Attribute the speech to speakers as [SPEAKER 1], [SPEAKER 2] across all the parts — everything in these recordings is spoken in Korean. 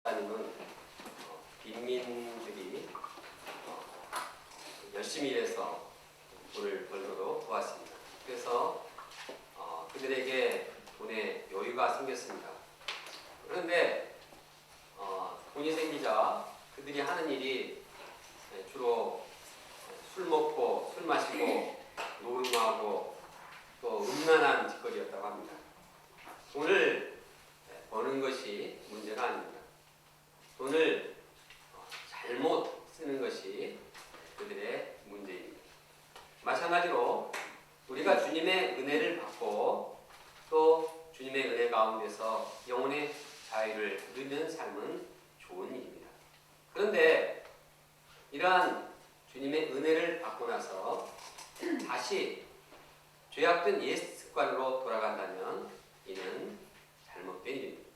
[SPEAKER 1] 하나님은 빈민들이 열심히 일해서 돈을 벌도록 도왔습니다. 그래서 그들에게 돈의 여유가 생겼습니다. 그런데 돈이 생기자 그들이 하는 일이 주로 술 먹고 술 마시고 노름하고 또 음란한 짓거리였다고 합니다. 돈을 버는 것이 문제가 아닙니다. 돈을 잘못 쓰는 것이 그들의 문제입니다. 마찬가지로 우리가 주님의 은혜를 받고 또 주님의 은혜 가운데서 영혼의 자유를 누리는 삶은 좋은 일입니다. 그런데 이러한 주님의 은혜를 받고 나서 다시 죄악된 옛 습관으로 돌아간다면 이는 잘못된 일입니다.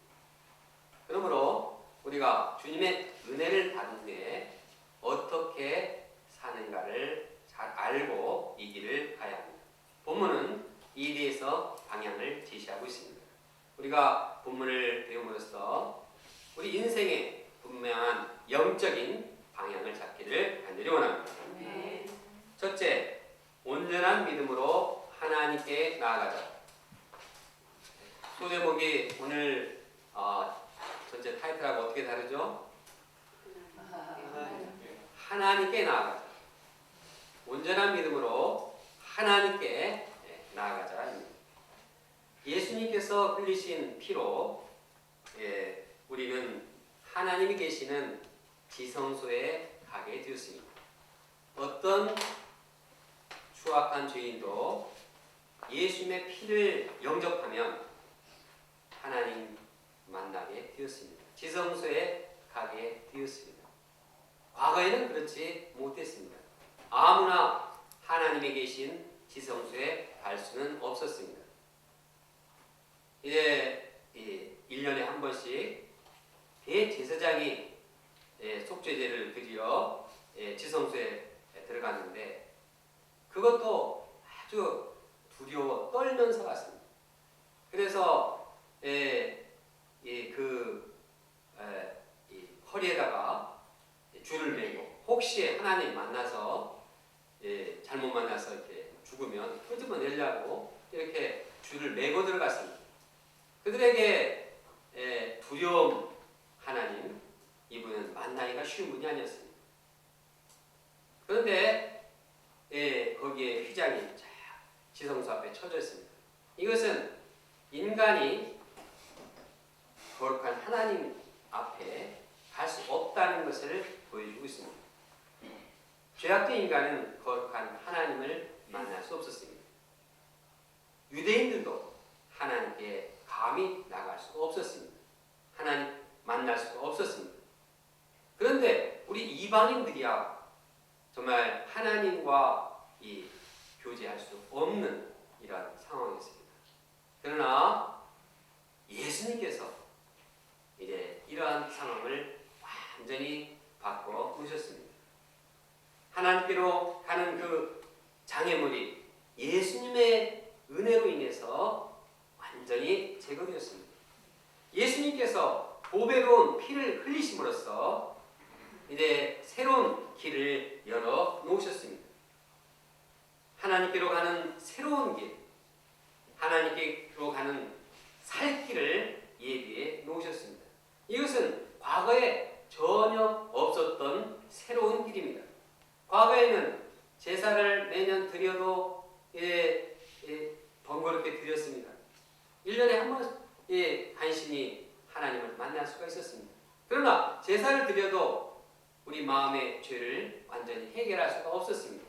[SPEAKER 1] 그러므로 우리가 주님의 은혜를 받은 후에 어떻게 사는가를 잘 알고 이 길을 가야 합니다. 본문은 이에 대해서 방향을 제시하고 있습니다. 우리가 본문을 배움으로써 우리 인생의 분명한 영적인 방향을 잡기를 간절히 원합니다.
[SPEAKER 2] 네.
[SPEAKER 1] 첫째, 온전한 믿음으로 하나님께 나아가자. 소제목이 오늘 전체 타이틀하고 어떻게 다르죠? 하나님께 나아가자. 온전한 믿음으로 하나님께 나아가자. 예수님께서 흘리신 피로 우리는 하나님이 계시는 지성소에 가게 되었습니다. 어떤 추악한 죄인도 예수님의 피를 영접하면 하나님 만나게 되었습니다. 지성소에 가게 되었습니다. 과거에는 그렇지 못했습니다. 아무나 하나님이 계신 지성소에 갈 수는 없었습니다. 이제 1년에 한 번씩 대제사장이 속죄제를 드리러 지성소에 들어갔는데 그것도 아주 두려워 떨면서 갔습니다. 그래서 허리에다가 줄을 매고 혹시 하나님 만나서 잘못 만나서 이렇게 죽으면 끄집어내려고 이렇게 줄을 매고 들어갔습니다. 그들에게 두려움 하나님 이분은 만나기가 쉬운 분이 아니었습니다. 그런데 거기에 휘장이 지성소 앞에 쳐져 있습니다. 이것은 인간이 거룩한 하나님 앞에 갈 수 없다는 것을 보여주고 있습니다. 죄악된 인간은 거룩한 하나님을 만날 수 없었습니다. 유대인들도 하나님께 감히 나갈 수가 없었습니다. 하나님 만날 수가 없었습니다. 그런데 우리 이방인들이야 정말 하나님과 교제할 수 없는 이런 상황이었습니다. 그러나 예수님께서 이제 이러한 상황을 완전히 바꿔 놓으셨습니다. 하나님께로 가는 그 장애물이 예수님의 은혜로 인해서 완전히 제거되었습니다. 예수님께서 보배로운 피를 흘리심으로써 이제 새로운 길을 열어 놓으셨습니다. 하나님께로 가는 새로운 길, 하나님께로 가는 살 길을 예비해 놓으셨습니다. 이것은 과거에 전혀 없었던 새로운 길입니다. 과거에는 제사를 매년 드려도 번거롭게 드렸습니다. 1년에 한 번 간신히 하나님을 만날 수가 있었습니다. 그러나 제사를 드려도 우리 마음의 죄를 완전히 해결할 수가 없었습니다.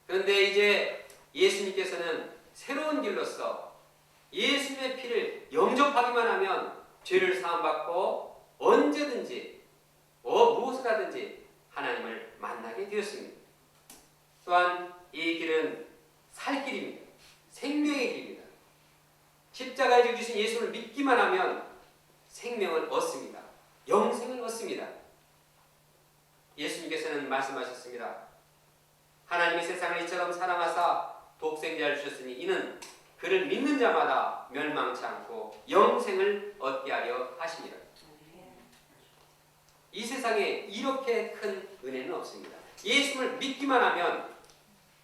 [SPEAKER 1] 그런데 이제 예수님께서는 새로운 길로서 예수님의 피를 영접하기만 하면 죄를 사함받고 언제든지 무엇을 하든지 하나님을 만나게 되었습니다. 또한 이 길은 살 길입니다. 생명의 길입니다. 십자가에 죽으신 예수를 믿기만 하면 생명을 얻습니다. 영생을 얻습니다. 예수님께서는 말씀하셨습니다. 하나님이 세상을 이처럼 사랑하사 독생자를 주셨으니 이는 그를 믿는 자마다 멸망치 않고 영생을 얻게 하려 하십니다. 세상에 이렇게 큰 은혜는 없습니다. 예수를 믿기만 하면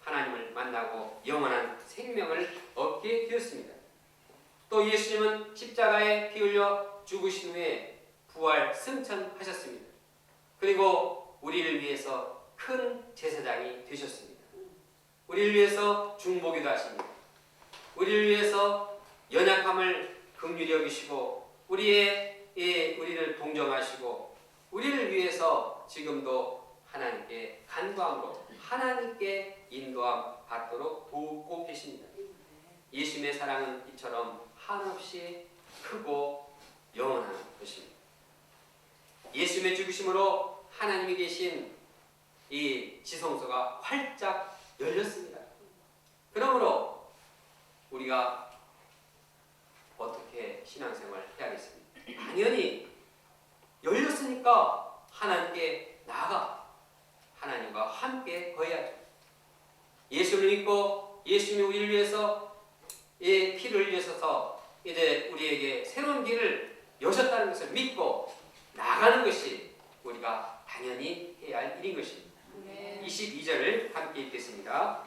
[SPEAKER 1] 하나님을 만나고 영원한 생명을 얻게 되었습니다. 또 예수님은 십자가에 피 흘려 죽으신 후에 부활 승천하셨습니다. 그리고 우리를 위해서 큰 제사장이 되셨습니다. 우리를 위해서 중보기도 하십니다. 우리를 위해서 연약함을 긍휼히 여기시고 우리를 동정하시고 우리를 위해서 지금도 하나님께 간구함으로 하나님께 인도함 받도록 돕고 계십니다. 예수님의 사랑은 이처럼 한없이 크고 영원한 것입니다. 예수님의 죽으심으로 하나님이 계신 이 지성소가 활짝 열렸습니다. 그러므로 우리가 어떻게 신앙생활을 해야겠습니까? 당연히 열렸으니까 하나님께 나아가 하나님과 함께 거해야죠. 예수를 믿고 예수님이 우리를 위해서 피를 흘리셔서 이제 우리에게 새로운 길을 여셨다는 것을 믿고 나가는 것이 우리가 당연히 해야 할 일인 것입니다. 22절을 함께 읽겠습니다.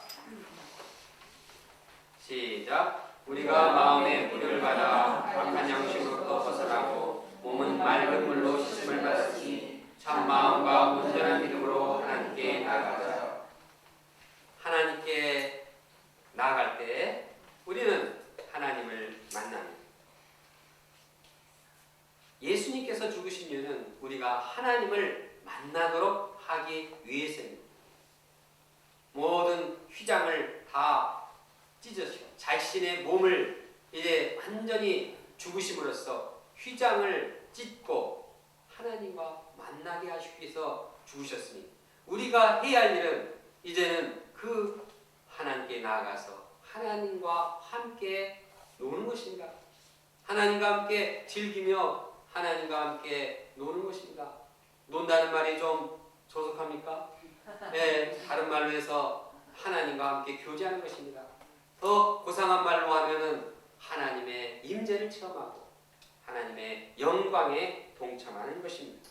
[SPEAKER 1] 시작. 우리가 마음의 무료를 받아 악한 양심으로부터 벗어나고 몸은 맑은 물로 씻음을 받았으니 참 마음과 온전한 믿음으로 하나님께 나아가자. 하나님께 나아갈 때 우리는 하나님을 만납니다. 예수님께서 죽으신 이유는 우리가 하나님을 만나도록 하기 위해서입니다. 모든 휘장을 다 찢으시고 자신의 몸을 이제 완전히 죽으심으로써 휘장을 찢고 하나님과 만나게 하시기 위해서 죽으셨으니 우리가 해야 할 일은 이제는 그 하나님께 나아가서 하나님과 함께 노는 것입니다. 하나님과 함께 즐기며 하나님과 함께 노는 것입니다. 논다는 말이 좀 조속합니까? 네, 다른 말로 해서 하나님과 함께 교제하는 것입니다. 더 고상한 말로 하면은 하나님의 임재를 체험하고 하나님의 영광에 동참하는 것입니다.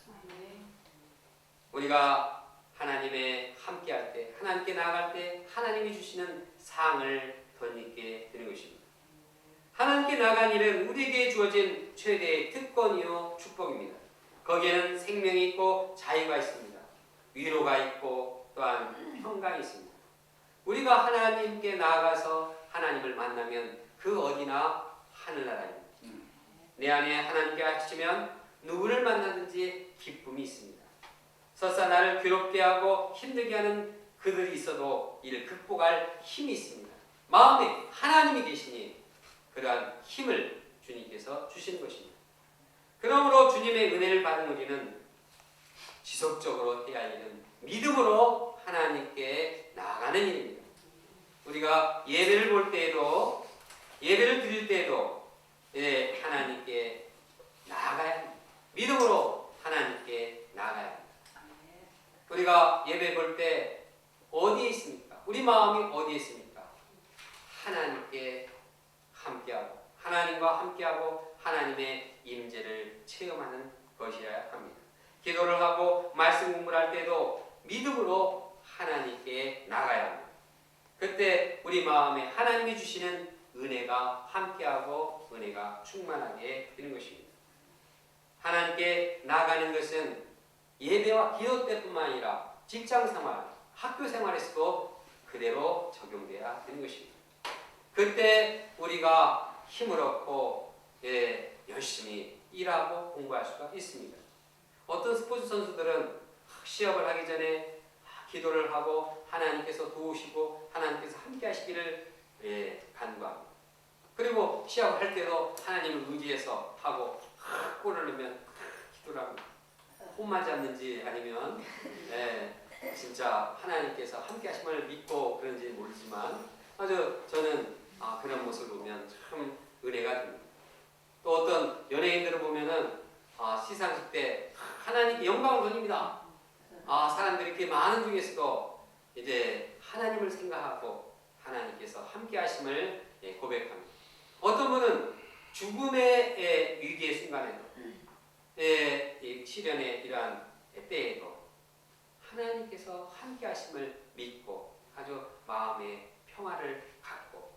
[SPEAKER 1] 우리가 하나님의 함께할 때, 하나님께 나아갈 때 하나님이 주시는 상을 덧입게 되는 것입니다. 하나님께 나아간 일은 우리에게 주어진 최대의 특권이요 축복입니다. 거기에는 생명이 있고 자유가 있습니다. 위로가 있고 또한 평강이 있습니다. 우리가 하나님께 나아가서 하나님을 만나면 그 어디나 하늘나라입니다. 내 안에 하나님께 하시면 누구를 만나든지 기쁨이 있습니다. 설사 나를 괴롭게 하고 힘들게 하는 그들이 있어도 이를 극복할 힘이 있습니다. 마음에 하나님이 계시니 그러한 힘을 주님께서 주시는 것입니다. 그러므로 주님의 은혜를 받은 우리는 지속적으로 해야 할 일은 믿음으로 하나님께 나아가는 일입니다. 우리가 예배를 볼 때에도 예배를 드릴 때에도 하나님께 나아가야 합니다. 믿음으로 하나님께 나아가야 합니다. 우리가 예배 볼 때 어디에 있습니까? 우리 마음이 어디에 있습니까? 하나님께 함께하고 하나님과 함께하고 하나님의 임재를 체험하는 것이어야 합니다. 기도를 하고 말씀 공부를 할 때도 믿음으로 하나님께 나가야 합니다. 그때 우리 마음에 하나님이 주시는 은혜가 함께하고 은혜가 충만하게 되는 것입니다. 하나님께 나가는 것은 예배와 기도 때뿐만 아니라 직장생활, 학교생활에서도 그대로 적용돼야 되는 것입니다. 그때 우리가 힘을 얻고 열심히 일하고 공부할 수가 있습니다. 어떤 스포츠 선수들은 시합을 하기 전에 기도를 하고 하나님께서 도우시고 하나님께서 함께 하시기를 간구합니다. 그리고 시합을 할 때도 하나님을 의지해서 하고 골을 넣으면 기도를 합니다. 홈만 잡는지 아니면 진짜 하나님께서 함께 하심을 믿고 그런지 모르지만 아주 저는 그런 모습을 보면 참 은혜가 됩니다. 또 어떤 연예인들을 보면은 시상식 때 하나님께 영광을 돌립니다. 사람들이 이렇게 많은 중에서도 이제 하나님을 생각하고 하나님께서 함께 하심을 고백합니다. 어떤 분은 죽음의 위기의 순간에도 시련의 이러한 때에도 하나님께서 함께 하심을 믿고 아주 마음의 평화를 갖고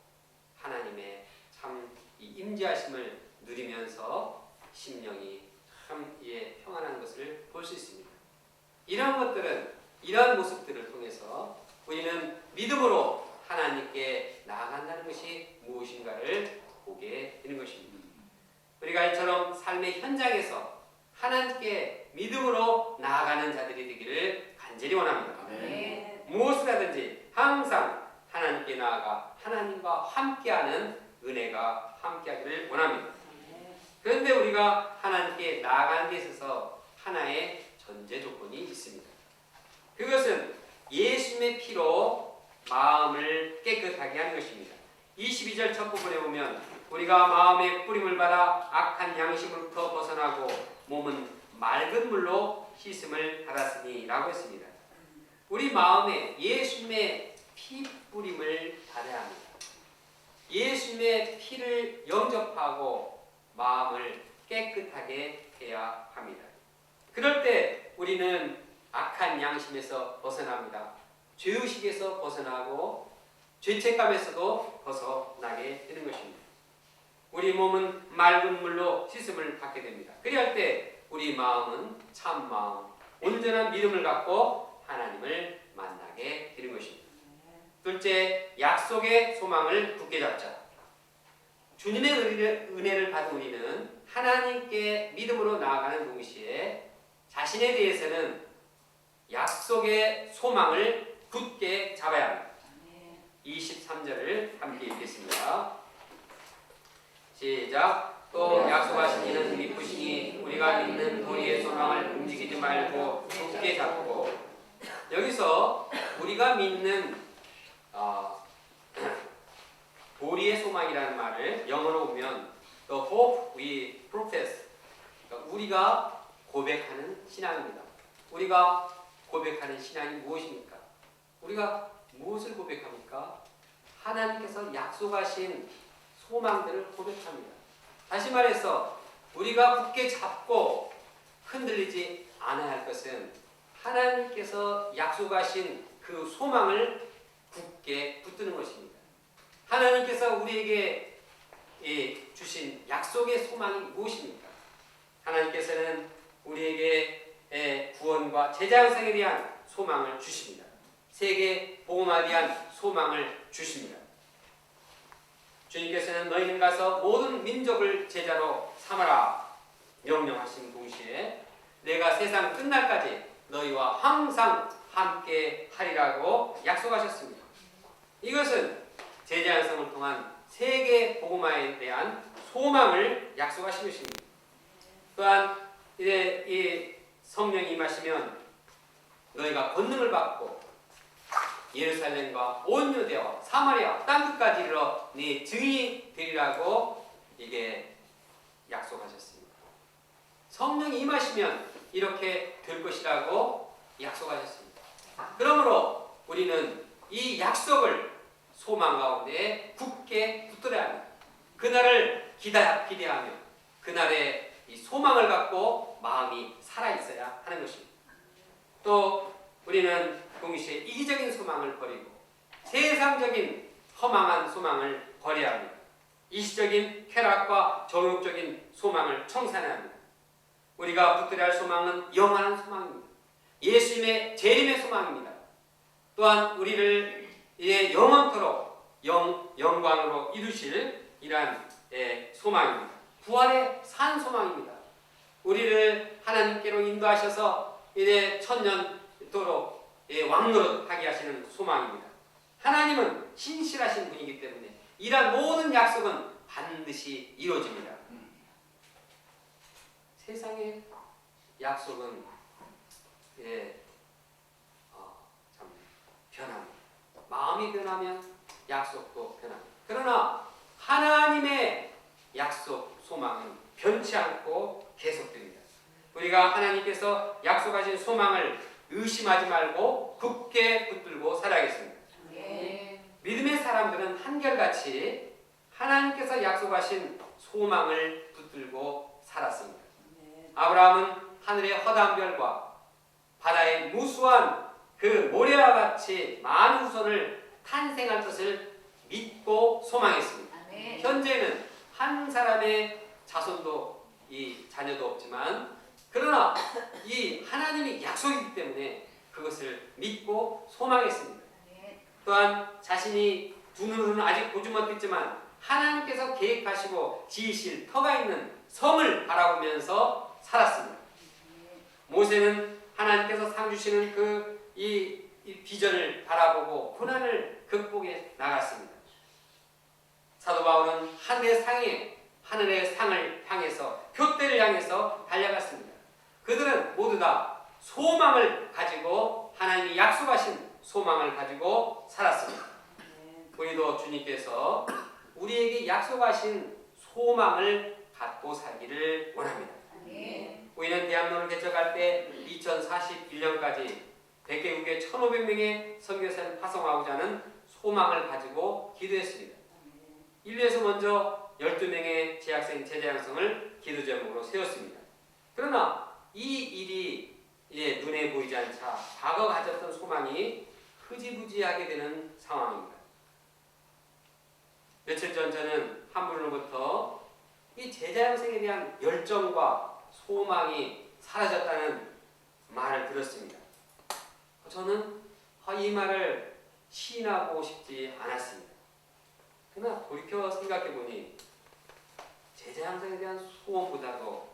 [SPEAKER 1] 하나님의 참 임재하심을 누리면서 심령이 참 평안한 것을 볼 수 있습니다. 이런 것들은, 이러한 모습들을 통해서 우리는 믿음으로 하나님께 나아간다는 것이 무엇인가를 보게 되는 것입니다. 우리가 이처럼 삶의 현장에서 하나님께 믿음으로 나아가는 자들이 되기를 간절히 원합니다.
[SPEAKER 2] 네.
[SPEAKER 1] 무엇을 하든지 항상 하나님께 나아가 하나님과 함께하는 은혜가 함께하기를 원합니다. 그런데 우리가 하나님께 나아가는 데 있어서 하나의 전제 조건이 있습니다. 그것은 예수님의 피로 마음을 깨끗하게 하는 것입니다. 22절 첫 부분에 보면 우리가 마음의 뿌림을 받아 악한 양심으로부터 벗어나고 몸은 맑은 물로 씻음을 받았으니 라고 했습니다. 우리 마음에 예수님의 피 뿌림을 받아야 합니다. 예수님의 피를 영접하고 마음을 깨끗하게 해야 합니다. 그럴 때 우리는 악한 양심에서 벗어납니다. 죄의식에서 벗어나고 죄책감에서도 벗어나게 되는 것입니다. 우리 몸은 맑은 물로 씻음을 받게 됩니다. 그리할 때 우리 마음은 참 마음, 온전한 믿음을 갖고 하나님을 만나게 되는 것입니다. 둘째, 약속의 소망을 굳게 잡자. 주님의 은혜를 받은 우리는 하나님께 믿음으로 나아가는 동시에 자신에 대해서는 약속의 소망을 굳게 잡아야 합니다. 23절을 함께 읽겠습니다. 시작. 또 약속하신 이는 믿으시니 우리가 믿는 도리의 소망을 움직이지 말고 굳게 잡고. 여기서 우리가 믿는 도리의 소망이라는 말을 영어로 보면 the hope we profess, 그러니까 우리가 고백하는 신앙입니다. 우리가 고백하는 신앙이 무엇입니까? 우리가 무엇을 고백합니까? 하나님께서 약속하신 소망들을 고백합니다. 다시 말해서 우리가 굳게 잡고 흔들리지 않아야 할 것은 하나님께서 약속하신 그 소망을 굳게 붙드는 것입니다. 하나님께서 우리에게 주신 약속의 소망이 무엇입니까? 하나님께서는 우리에게 구원과 제자 양성에 대한 소망을 주십니다. 세계 복음화에 대한 소망을 주십니다. 주님께서는 너희는 가서 모든 민족을 제자로 삼아라 명령하신 동시에 내가 세상 끝날까지 너희와 항상 함께 하리라고 약속하셨습니다. 이것은 제자 양성을 통한 세계 복음화에 대한 소망을 약속하신 것입니다. 또한 이제 이 성령이 임하시면 너희가 권능을 받고 예루살렘과 온 유대와 사마리아 땅끝까지 이르러 네 증인이 되리라고 이게 약속하셨습니다. 성령이 임하시면 이렇게 될 것이라고 약속하셨습니다. 그러므로 우리는 이 약속을 소망 가운데 굳게 붙들어야 합니다. 그날을 기대하며 그날의 이 소망을 갖고 마음이 살아있어야 하는 것입니다. 또 우리는 동시에 이기적인 소망을 버리고 세상적인 허망한 소망을 버려야 합니다. 이시적인 쾌락과 정욕적인 소망을 청산해야 합니다. 우리가 붙들어야 할 소망은 영원한 소망입니다. 예수님의 재림의 소망입니다. 또한 우리를 영원토록 영광으로 이루실 이러한 소망입니다. 부활의 산 소망입니다. 우리를 하나님께로 인도하셔서 이제 천년도록 왕노릇하게 하시는 소망입니다. 하나님은 신실하신 분이기 때문에 이러한 모든 약속은 반드시 이루어집니다. 세상의 약속은 참 변합니다. 마음이 변하면 약속도 변합니다. 그러나 하나님의 약속, 소망은 변치 않고 계속됩니다. 우리가 하나님께서 약속하신 소망을 의심하지 말고 굳게 붙들고 살아야겠습니다.
[SPEAKER 2] 네.
[SPEAKER 1] 믿음의 사람들은 한결같이 하나님께서 약속하신 소망을 붙들고 살았습니다.
[SPEAKER 2] 네.
[SPEAKER 1] 아브라함은 하늘의 허다한 별과 바다의 무수한 그 모래와 같이 많은 후손을 탄생할 것을 믿고 소망했습니다.
[SPEAKER 2] 아멘.
[SPEAKER 1] 현재는 한 사람의 자손도 이 자녀도 없지만 그러나 이 하나님이 약속이기 때문에 그것을 믿고 소망했습니다.
[SPEAKER 2] 아멘.
[SPEAKER 1] 또한 자신이 두 눈으로는 아직 보지 못했지만 하나님께서 계획하시고 지으실 터가 있는 성을 바라보면서 살았습니다. 모세는 하나님께서 상 주시는 이 비전을 바라보고 고난을 극복해 나갔습니다. 사도 바울은 하늘의 상을 향해서 표대를 향해서 달려갔습니다. 그들은 모두 다 소망을 가지고 하나님이 약속하신 소망을 가지고 살았습니다. 우리도 주님께서 우리에게 약속하신 소망을 갖고 살기를 원합니다.
[SPEAKER 2] 아멘.
[SPEAKER 1] 우리는 대학로를 개척할 때 2041년까지 100개국에 1,500명의 선교사를 파송하고자 하는 소망을 가지고 기도했습니다. 인류에서 먼저 12명의 재학생 제자 양성을 기도 제목으로 세웠습니다. 그러나 이 일이 이제 눈에 보이지 않자 과거 가졌던 소망이 흐지부지하게 되는 상황입니다. 며칠 전 저는 한 분으로부터 이 제자 양성에 대한 열정과 소망이 사라졌다는 말을 들었습니다. 저는 이 말을 시인하고 싶지 않았습니다. 그러나 돌이켜 생각해보니 제자 양성에 대한 소원보다도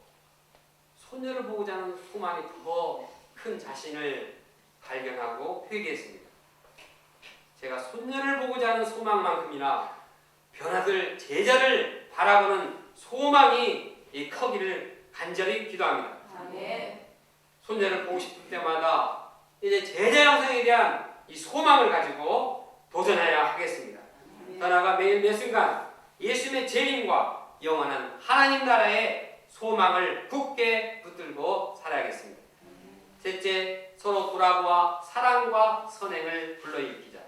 [SPEAKER 1] 손녀를 보고자 하는 소망이 더 큰 자신을 발견하고 회개했습니다. 제가 손녀를 보고자 하는 소망만큼이나 변화될 제자를 바라보는 소망이 크기를 간절히 기도합니다.
[SPEAKER 2] 아멘.
[SPEAKER 1] 손녀를 보고 싶을 때마다 이제 제자 양성에 대한 이 소망을 가지고 도전해야 하겠습니다. 떠나가 매일 매 순간 예수님의 재림과 영원한 하나님 나라의 소망을 굳게 붙들고 살아야겠습니다. 셋째, 서로 돌아보아 사랑과 선행을 불러일으키자.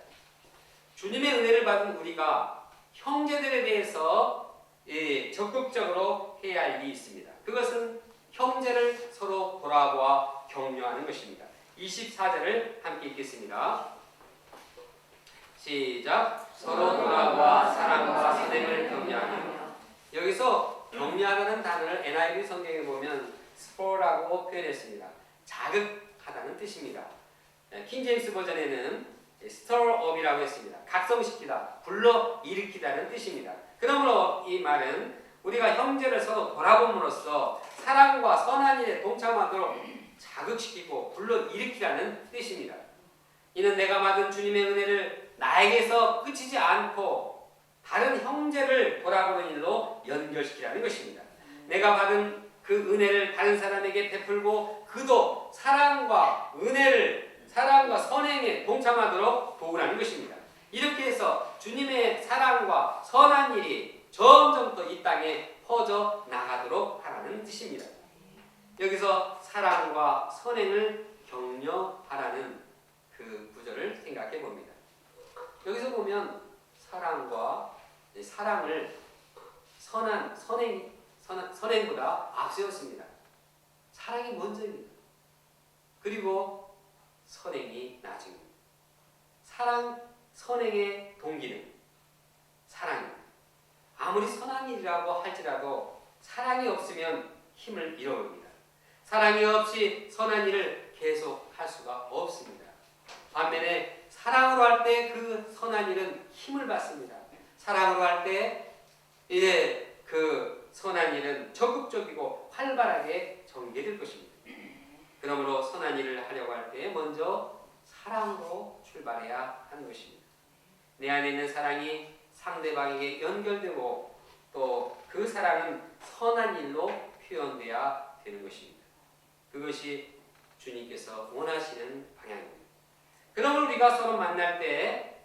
[SPEAKER 1] 주님의 은혜를 받은 우리가 형제들에 대해서 적극적으로 해야 할 일이 있습니다. 그것은 형제를 서로 돌아보아 격려하는 것입니다. 24절을 함께 읽겠습니다. 시작. 서로 돌아보아 사랑과 선행을 격려하며. 여기서 격려하다는 단어를 NIV 성경에 보면 spur라고 표현했습니다. 자극하다는 뜻입니다. 킹제임스 버전에는 stir up이라고 했습니다. 각성시키다, 불러일으키다는 뜻입니다. 그러므로 이 말은 우리가 형제를 서로 돌아봄으로써 사랑과 선한 일에 동참하도록 자극시키고 불러일으키라는 뜻입니다. 이는 내가 받은 주님의 은혜를 나에게서 그치지 않고 다른 형제를 돌아보는 일로 연결시키라는 것입니다. 내가 받은 그 은혜를 다른 사람에게 베풀고 그도 사랑과 선행에 동참하도록 도우라는 것입니다. 이렇게 해서 주님의 사랑과 선한 일이 점점 더 이 땅에 퍼져 나가도록 하라는 뜻입니다. 여기서 사랑과 선행을 격려하라는 그 구절을 생각해 봅니다. 여기서 보면 사랑을 선행보다 앞세웠습니다. 사랑이 먼저입니다. 그리고 선행이 나중입니다. 선행의 동기는 사랑입니다. 아무리 선한 일이라고 할지라도 사랑이 없으면 힘을 잃어버립니다. 사랑이 없이 선한 일을 계속할 수가 없습니다. 반면에 사랑으로 할 때 그 선한 일은 힘을 받습니다. 사랑으로 할 때 이제 그 선한 일은 적극적이고 활발하게 전개될 것입니다. 그러므로 선한 일을 하려고 할 때 먼저 사랑으로 출발해야 하는 것입니다. 내 안에 있는 사랑이 상대방에게 연결되고 또 그 사랑은 선한 일로 표현돼야 되는 것입니다. 그것이 주님께서 원하시는 방향입니다. 그러므로 우리가 서로 만날 때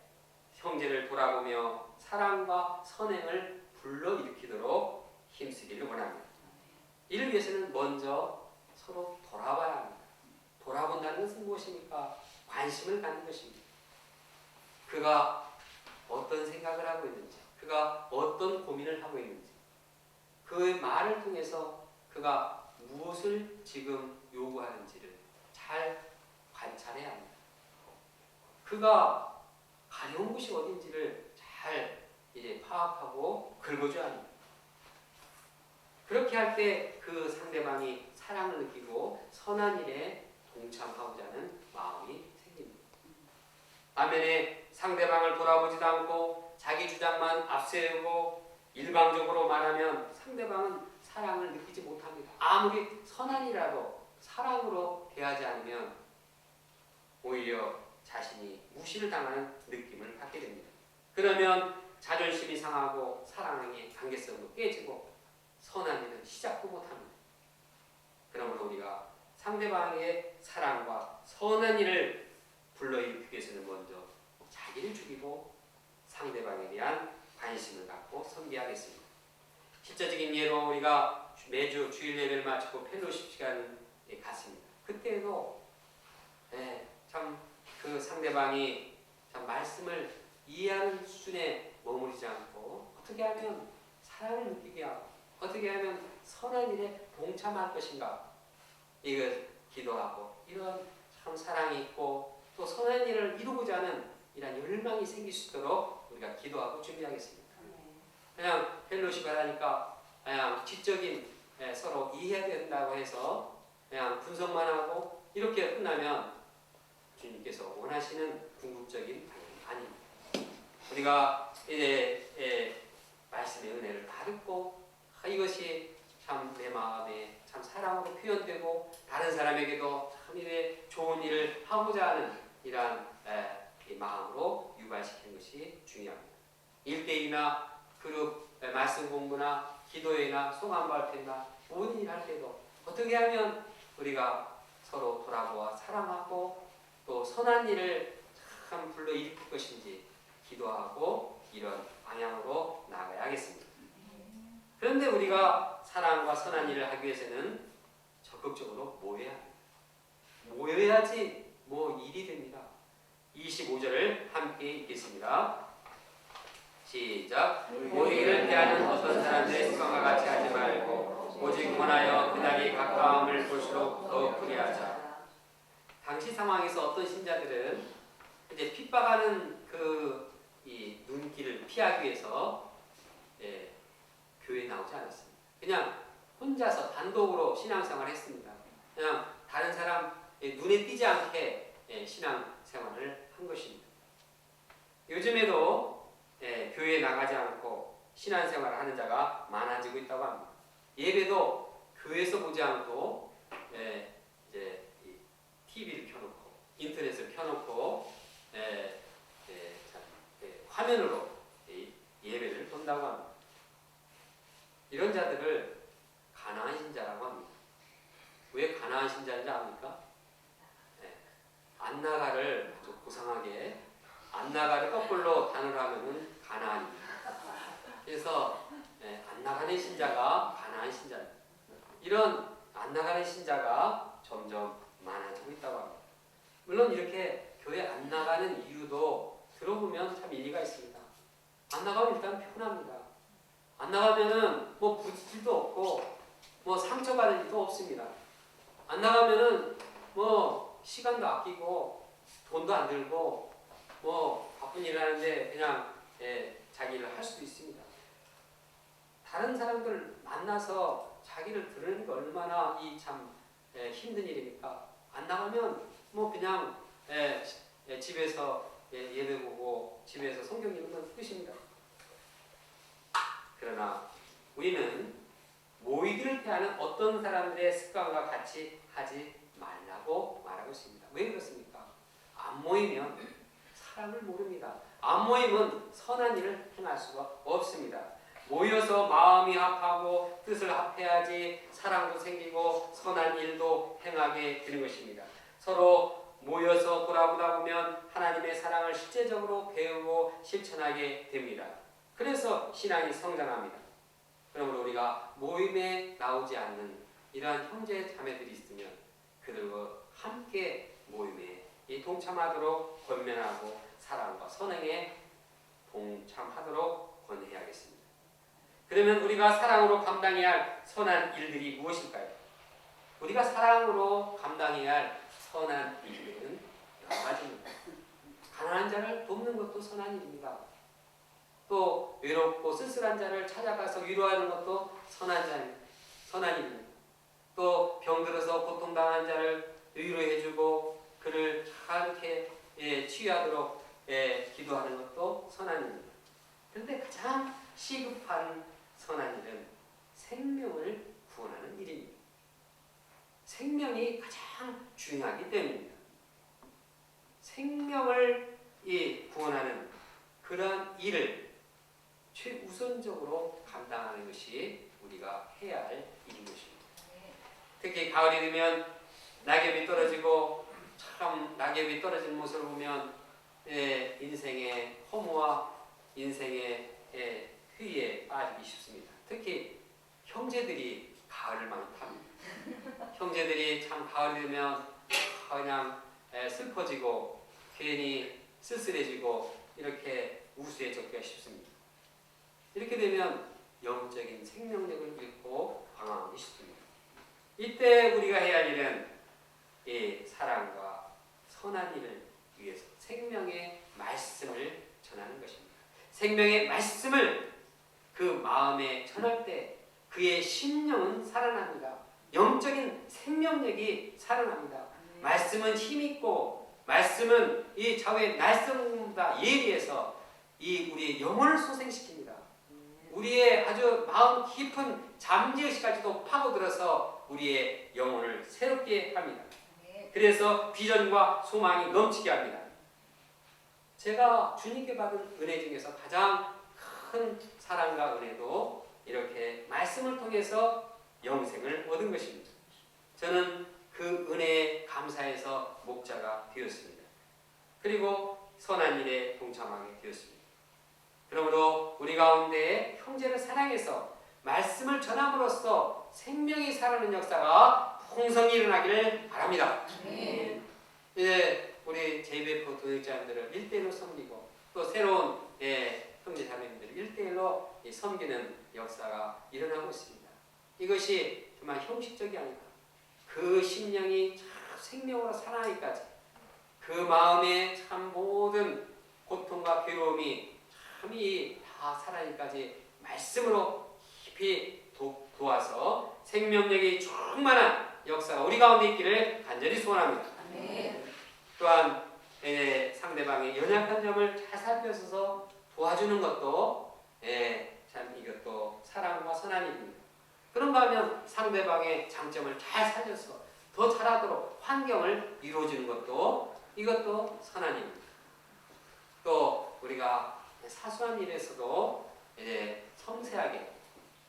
[SPEAKER 1] 형제를 돌아보며 사랑과 선행을 불러일으키도록 힘쓰기를 원합니다. 이를 위해서는 먼저 서로 돌아봐야 합니다. 돌아본다는 것은 무엇입니까? 관심을 갖는 것입니다. 그가 어떤 생각을 하고 있는지, 그가 어떤 고민을 하고 있는지, 그의 말을 통해서 그가 무엇을 지금 요구하는지를 잘 그가 가려운 곳이 어딘지를 잘 이제 파악하고 긁어줘야 합니다. 그렇게 할 때 그 상대방이 사랑을 느끼고 선한 일에 동참하고자 하는 마음이 생깁니다. 반면에 상대방을 돌아보지도 않고 자기 주장만 앞세우고 일방적으로 말하면 상대방은 사랑을 느끼지 못합니다. 아무리 선한 일이라도 사랑으로 대하지 않으면 오히려 자신이 무시를 당하는 느낌을 받게 됩니다. 그러면 자존심이 상하고 사랑의 관계성도 깨지고 선한 일은 시작도 못합니다. 그러므로 우리가 상대방의 사랑과 선한 일을 불러일으키기 위해서는 먼저 자기를 죽이고 상대방에 대한 관심을 갖고 섬기하겠습니다. 실제적인 예로 우리가 매주 주일 예배를 마치고 펠로십 시간에 갔습니다. 그때도 참 그 상대방이 참 말씀을 이해하는 수준에 머무르지 않고 어떻게 하면 사랑을 느끼게 하고 어떻게 하면 선한 일에 동참할 것인가 이걸 기도하고 이런 참 사랑이 있고 또 선한 일을 이루고자 하는 이런 열망이 생길 수 있도록 우리가 기도하고 준비하겠습니다. 그냥 펠로십을 하니까 그냥 지적인 서로 이해해야 된다고 해서 그냥 분석만 하고 이렇게 끝나면 주님께서 원하시는 궁극적인 방향이 아닙니다. 우리가 이제 말씀의 은혜를 다 듣고 이것이 참 내 마음에 참 사랑으로 표현되고 다른 사람에게도 참 이래 좋은 일을 하고자 하는 이러한 이 마음으로 유발시키는 것이 중요합니다. 1대1이나 그룹 말씀 공부나 기도회나 소감 발표나 모든 일 할 때도 어떻게 하면 우리가 서로 돌아보아 사랑하고 또 선한 일을 참 불러일으킬 것인지 기도하고 이런 방향으로 나아가야겠습니다. 그런데 우리가 사랑과 선한 일을 하기 위해서는 적극적으로 모여야 합니다. 모여야지 일이 됩니다. 25절을 함께 읽겠습니다. 시작. 모이기를 피하는 어떤 사람들의 습관과 같이 하지 말고 오직 원하여 그날이 가까움을 볼수록 더욱 그리하자. 당시 상황에서 어떤 신자들은 이제 핍박하는 이 눈길을 피하기 위해서 교회에 나오지 않았습니다. 그냥 혼자서 단독으로 신앙생활을 했습니다. 그냥 다른 사람 눈에 띄지 않게 신앙생활을 한 것입니다. 요즘에도 교회에 나가지 않고 신앙생활을 하는 자가 많아지고 있다고 합니다. 예배도 교회에서 보지 않고 이제 TV를 켜놓고 인터넷을 켜놓고 화면으로 예배를 본다고 합니다. 이런 자들을 가나안 신자라고 합니다. 왜 가나안 신자인지 압니까? 안나가를 아주 고상하게 안나가를 거꾸로 단어로 하면은 가나안입니다. 그래서 안나가는 신자가 가나안 신자입니다. 이런 안나가는 신자가 점점 많아지고 있다고 합니다. 물론 이렇게 교회 안 나가는 이유도 들어보면 참 일리가 있습니다. 안 나가면 일단 편합니다. 안 나가면은 부딪힐도 없고 상처받을 일도 없습니다. 안 나가면은 시간도 아끼고 돈도 안 들고 바쁜 일을 하는데 그냥 자기 일을 할 수도 있습니다. 다른 사람들 만나서 자기를 들으는 게 얼마나 참 힘든 일입니까? 안 나가면 그냥 집에서 예배 보고 집에서 성경 읽으면 끝입니다. 그러나 우리는 모이기를 피하는 어떤 사람들의 습관과 같이 하지 말라고 말하고 있습니다. 왜 그렇습니까? 안 모이면 사랑을 모릅니다. 안 모이면 선한 일을 행할 수가 없습니다. 모여서 마음이 합하고 뜻을 합해야지 사랑도 생기고 선한 일도 행하게 되는 것입니다. 서로 모여서 돌아보다 보면 하나님의 사랑을 실제적으로 배우고 실천하게 됩니다. 그래서 신앙이 성장합니다. 그러므로 우리가 모임에 나오지 않는 이러한 형제 자매들이 있으면 그들과 함께 모임에 동참하도록 권면하고 사랑과 선행에 동참하도록 권해야겠습니다. 그러면 우리가 사랑으로 감당해야 할 선한 일들이 무엇일까요? 우리가 사랑으로 감당해야 할 선한 일들은 여러 가지입니다. 가난한 자를 돕는 것도 선한 일입니다. 또 외롭고 쓸쓸한 자를 찾아가서 위로하는 것도 선한 일입니다. 또 병들어서 고통당한 자를 위로해주고 그를 이렇게 치유하도록 기도하는 것도 선한 일입니다. 그런데 가장 시급한 선한 일은 생명을 구원하는 일입니다. 생명이 가장 중요하기 때문입니다. 생명을 구원하는 그러한 일을 최우선적으로 감당하는 것이 우리가 해야 할 일인 것입니다. 특히 가을이 되면 낙엽이 떨어지고 참 낙엽이 떨어지는 모습을 보면 인생의 허무와 인생의 휴의에 빠지기 쉽습니다. 특히 형제들이 가을을 많이 탑니다. 형제들이 참 가을이 되면 그냥 슬퍼지고 괜히 쓸쓸해지고 이렇게 우수해졌기가 쉽습니다. 이렇게 되면 영적인 생명력을 잃고 방황하기 쉽습니다. 이때 우리가 해야 할 일은 이 사랑과 선한 일을 위해서 생명의 말씀을 전하는 것입니다. 생명의 말씀을 그 마음에 전할 때 그의 심령은 살아납니다. 영적인 생명력이 살아납니다. 말씀은 힘있고 말씀은 이 좌우의 날성보다 예리해서 이 우리의 영혼을 소생시킵니다. 우리의 아주 마음 깊은 잠재의식까지도 파고들어서 우리의 영혼을 새롭게 합니다. 그래서 비전과 소망이 넘치게 합니다. 제가 주님께 받은 은혜 중에서 가장 큰 사랑과 은혜도 이렇게 말씀을 통해서 영생을 얻은 것입니다. 저는 그 은혜에 감사해서 목자가 되었습니다. 그리고 선한 일에 동참하게 되었습니다. 그러므로 우리 가운데 형제를 사랑해서 말씀을 전함으로써 생명이 살아나는 역사가 풍성히 일어나기를 바랍니다. 이제 우리 JBF 동역자님들을 1대1로 섬기고 또 새로운 형제 자매님들을 1대1로 섬기는 역사가 일어나고 있습니다. 이것이 정말 형식적이 아니라 그 심령이 참 생명으로 살아나기까지 그 마음에 참 모든 고통과 괴로움이 참이 다 살아나기까지 말씀으로 깊이 도와서 생명력이 충만한 역사가 우리 가운데 있기를 간절히 소원합니다. 또한 상대방의 연약한 점을 잘 살펴서 도와주는 것도 참 이것도 사랑과 선한 일입니다. 그런가 하면 상대방의 장점을 잘 살려서 더 잘하도록 환경을 이루어주는 것도 이것도 선한 일입니다. 또 우리가 사소한 일에서도 이제 섬세하게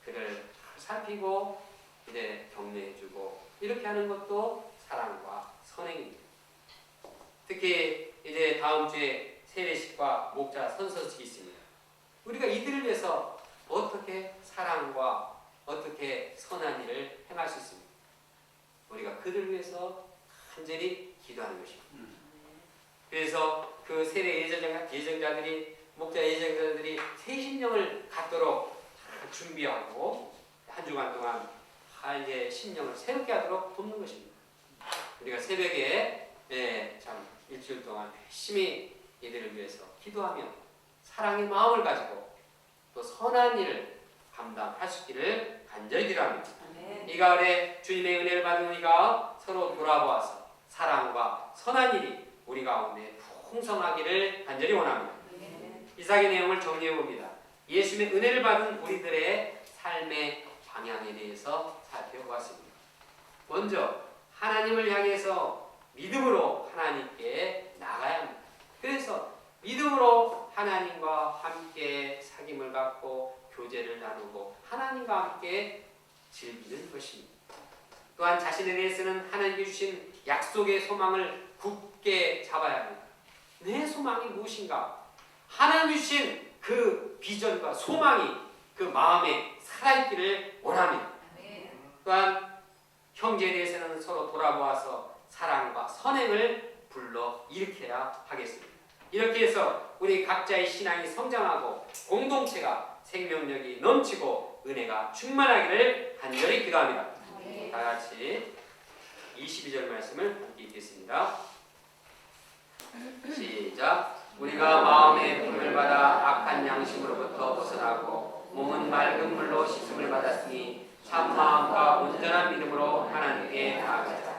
[SPEAKER 1] 그를 살피고 이제 격려해주고 이렇게 하는 것도 사랑과 선행입니다. 특히 이제 다음 주에 세례식과 목자 선서식이 있습니다. 우리가 이들을 위해서 어떻게 사랑과 어떻게 선한 일을 행할 수 있습니까? 우리가 그들을 위해서 간절히 기도하는 것입니다. 그래서 그 세례 예정자들이 목자 예정자들이 새 심령을 갖도록 준비하고 한 주간 동안 이제 심령을 새롭게 하도록 돕는 것입니다. 우리가 새벽에 참 일주일 동안 열심히 이들을 위해서 기도하며 사랑의 마음을 가지고 또 선한 일을 감당할 수 있기를 간절히 기도합니다. 이 가을에 주님의 은혜를 받은 우리가 서로 돌아보아서 사랑과 선한 일이 우리 가운데 풍성하기를 간절히 원합니다. 이삭의 내용을 정리해 봅니다. 예수님의 은혜를 받은 우리들의 삶의 방향에 대해서 살펴보았습니다. 먼저 하나님을 향해서 믿음으로 하나님께 나가야 합니다. 그래서 믿음으로 하나님과 함께 사귐을 갖고 교제를 나누고 하나님과 함께 즐기는 것입니다. 또한 자신에 대해서는 하나님께 주신 약속의 소망을 굳게 잡아야 합니다. 내 소망이 무엇인가? 하나님 주신 그 비전과 소망이 그 마음에 살아있기를 원합니다. 또한 형제에 대해서는 서로 돌아보아서 사랑과 선행을 불러 일으켜야 하겠습니다. 이렇게 해서 우리 각자의 신앙이 성장하고 공동체가 생명력이 넘치고 은혜가 충만하기를 간절히 기도합니다. 다 같이 22절 말씀을 함께 읽겠습니다. 시작. 우리가 마음의 품을 받아 악한 양심으로부터 벗어나고 몸은 맑은 물로 씻음을 받았으니 참 마음과 온전한 믿음으로 하나님께 나아가자.